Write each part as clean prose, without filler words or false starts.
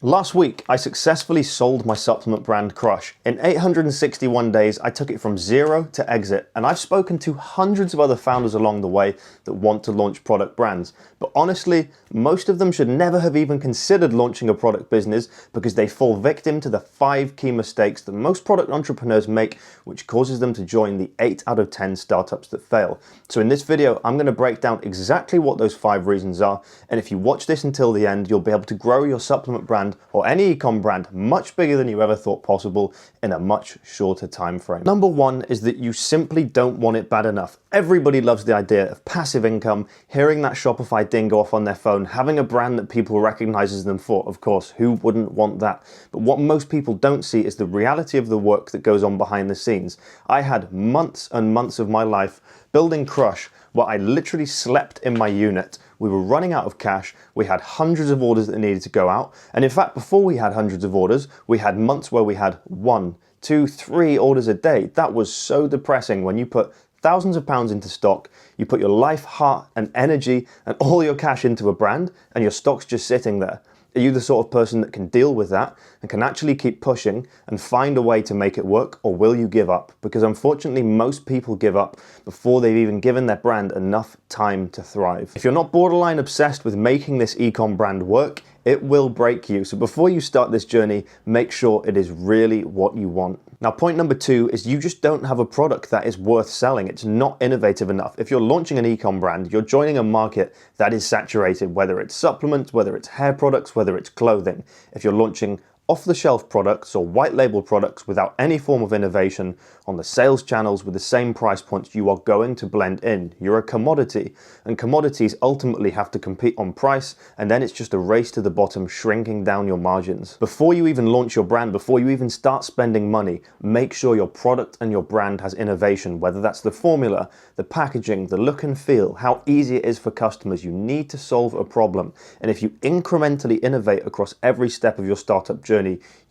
Last week, I successfully sold my supplement brand Crush. In 861 days, I took it from zero to exit, and I've spoken to hundreds of other founders along the way that want to launch product brands. But honestly, most of them should never have even considered launching a product business because they fall victim to the 5 key mistakes that most product entrepreneurs make, which causes them to join the 8 out of 10 startups that fail. So in this video, I'm going to break down exactly what those 5 reasons are, and if you watch this until the end, you'll be able to grow your supplement brand or any e-com brand much bigger than you ever thought possible in a much shorter time frame. Number 1 is that you simply don't want it bad enough. Everybody loves the idea of passive income, hearing that Shopify ding go off on their phone, having a brand that people recognizes them for. Of course, who wouldn't want that? But what most people don't see is the reality of the work that goes on behind the scenes. I had months and months of my life building Crush where I literally slept in my unit. We were running out of cash, we had hundreds of orders that needed to go out, and in fact before we had hundreds of orders, we had months where we had 1, 2, 3 orders a day. That was so depressing when you put thousands of pounds into stock, you put your life, heart and energy and all your cash into a brand and your stock's just sitting there. Are you the sort of person that can deal with that and can actually keep pushing and find a way to make it work, or will you give up? Because unfortunately most people give up before they've even given their brand enough time to thrive. If you're not borderline obsessed with making this e-com brand work, it will break you. So before you start this journey, make sure it is really what you want. Now, point number 2 is you just don't have a product that is worth selling. It's not innovative enough. If you're launching an e-com brand, you're joining a market that is saturated, whether it's supplements, whether it's hair products, whether it's clothing. If you're launching off-the-shelf products or white label products without any form of innovation on the sales channels with the same price points, you are going to blend in. You're a commodity, and commodities ultimately have to compete on price, and then it's just a race to the bottom, shrinking down your margins. Before you even launch your brand, before you even start spending money, make sure your product and your brand has innovation, whether that's the formula, the packaging, the look and feel, how easy it is for customers. You need to solve a problem, and if you incrementally innovate across every step of your startup journey,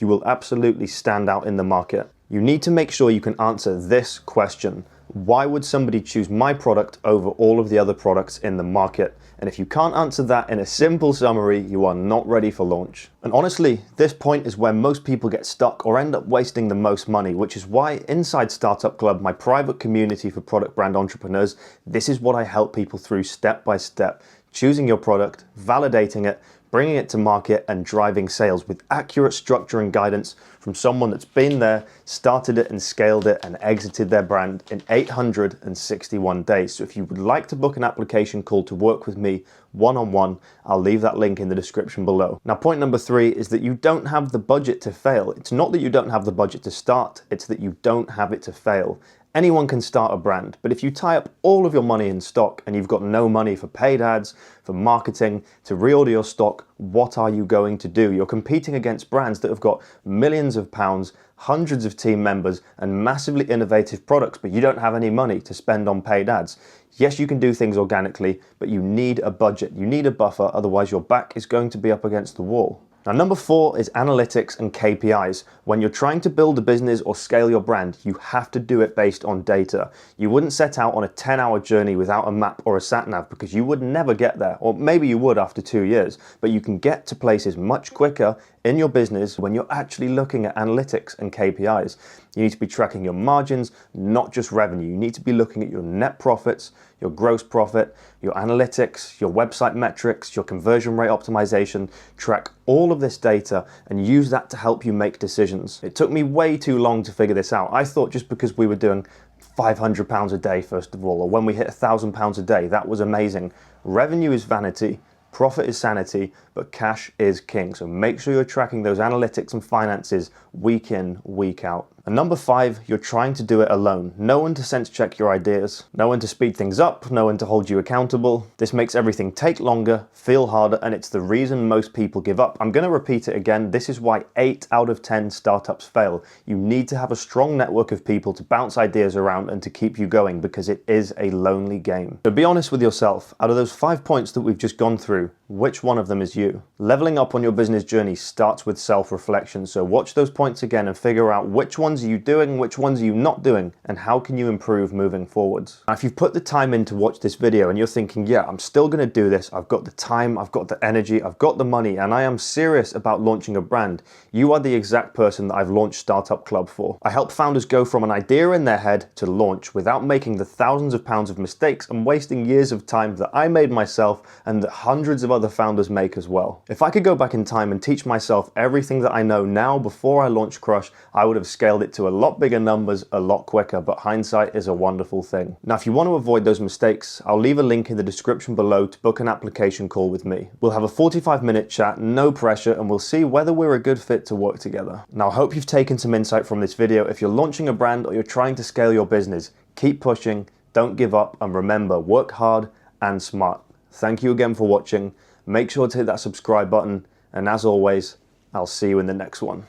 you will absolutely stand out in the market. You need to make sure you can answer this question: why would somebody choose my product over all of the other products in the market? And if you can't answer that in a simple summary, you are not ready for launch. And honestly, this point is where most people get stuck or end up wasting the most money, which is why inside Startup Club, my private community for product brand entrepreneurs, this is what I help people through step by step: choosing your product, validating it, bringing it to market and driving sales with accurate structure and guidance from someone that's been there, started it and scaled it and exited their brand in 861 days. So if you would like to book an application call to work with me one-on-one, I'll leave that link in the description below. Now, point number 3 is that you don't have the budget to fail. It's not that you don't have the budget to start, it's that you don't have it to fail. Anyone can start a brand, but if you tie up all of your money in stock and you've got no money for paid ads, for marketing, to reorder your stock, what are you going to do? You're competing against brands that have got millions of pounds, hundreds of team members, and massively innovative products, but you don't have any money to spend on paid ads. Yes, you can do things organically, but you need a budget. You need a buffer, otherwise your back is going to be up against the wall. Now, number 4 is analytics and KPIs. When you're trying to build a business or scale your brand, you have to do it based on data. You wouldn't set out on a 10-hour journey without a map or a sat-nav because you would never get there, or maybe you would after 2 years, but you can get to places much quicker in your business when you're actually looking at analytics and KPIs. You need to be tracking your margins, not just revenue. You need to be looking at your net profits, your gross profit, your analytics, your website metrics, your conversion rate optimization. Track all of this data and use that to help you make decisions. It took me way too long to figure this out. I thought just because we were doing £500 a day, first of all, or when we hit £1,000 a day, that was amazing. Revenue is vanity. Profit is sanity, but cash is king. So make sure you're tracking those analytics and finances week in, week out. And number 5, you're trying to do it alone. No one to sense check your ideas, no one to speed things up, no one to hold you accountable. This makes everything take longer, feel harder, and it's the reason most people give up. I'm going to repeat it again. This is why 8 out of 10 startups fail. You need to have a strong network of people to bounce ideas around and to keep you going, because it is a lonely game. So be honest with yourself. Out of those 5 points that we've just gone through, Which one of them is you? Leveling up on your business journey starts with self-reflection, so watch those points again and figure out which ones are you doing, which ones are you not doing, and how can you improve moving forwards. Now, if you've put the time in to watch this video and you're thinking, yeah, I'm still going to do this, I've got the time, I've got the energy, I've got the money, and I am serious about launching a brand, you are the exact person that I've launched Startup Club for. I help founders go from an idea in their head to launch without making the thousands of pounds of mistakes and wasting years of time that I made myself and that hundreds of other founders make as well. If I could go back in time and teach myself everything that I know now before I launched Crush, I would have scaled it to a lot bigger numbers a lot quicker, but hindsight is a wonderful thing. Now, if you want to avoid those mistakes, I'll leave a link in the description below to book an application call with me. We'll have a 45-minute chat, no pressure, and we'll see whether we're a good fit to work together. Now, I hope you've taken some insight from this video. If you're launching a brand or you're trying to scale your business, keep pushing, don't give up, and remember, work hard and smart. Thank you again for watching. Make sure to hit that subscribe button, and as always, I'll see you in the next one.